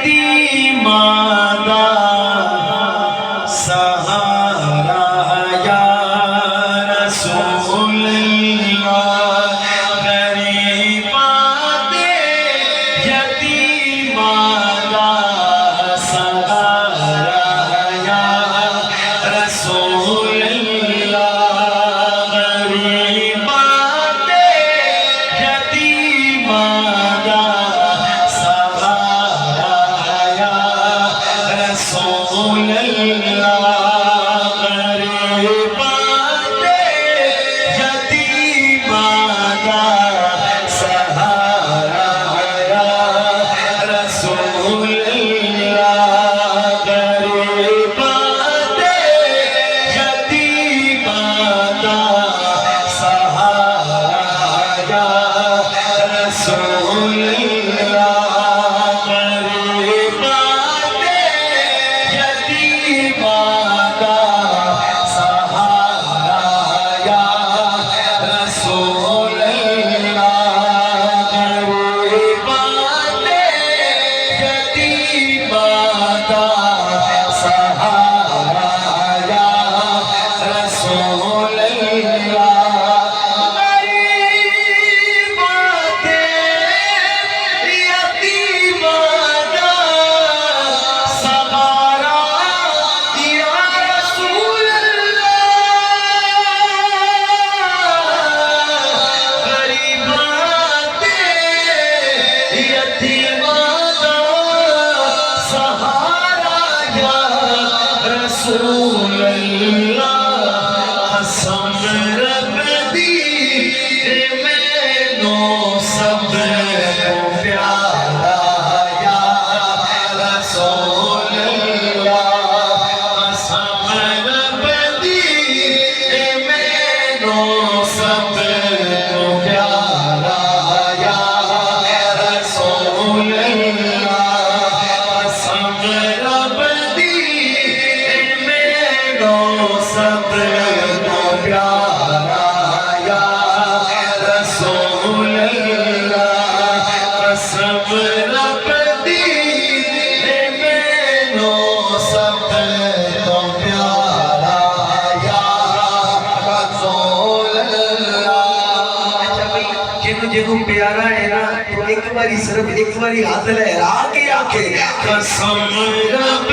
यतीमादा सहारा या रसूल अल्लाह गरीबाते यतीमादा सहारा या रसूल अल्लाह गरीबाते यतीमादा रसूल अल्लाह गरीबाते यतीमादा सहारा या रसूल अल्लाह गरीबाते यतीमादा सहारा या रसूल रसूल अल्लाह कसम रब दी मैनू सब को प्यारा या रसूल अल्लाह कसम रब दी मैनू सब को प्यारा या रसूल अल्लाह कसम रब सब को प्यारा या रसूल अल्लाह कसम रब दी मैनू सब को प्यारा या रसूल अल्लाह। अच्छा भाई जिन्हों जिन्हों प्यारा है ना तो एक बारी सिर्फ एक बारी हाथ लहरा के आके कसम रब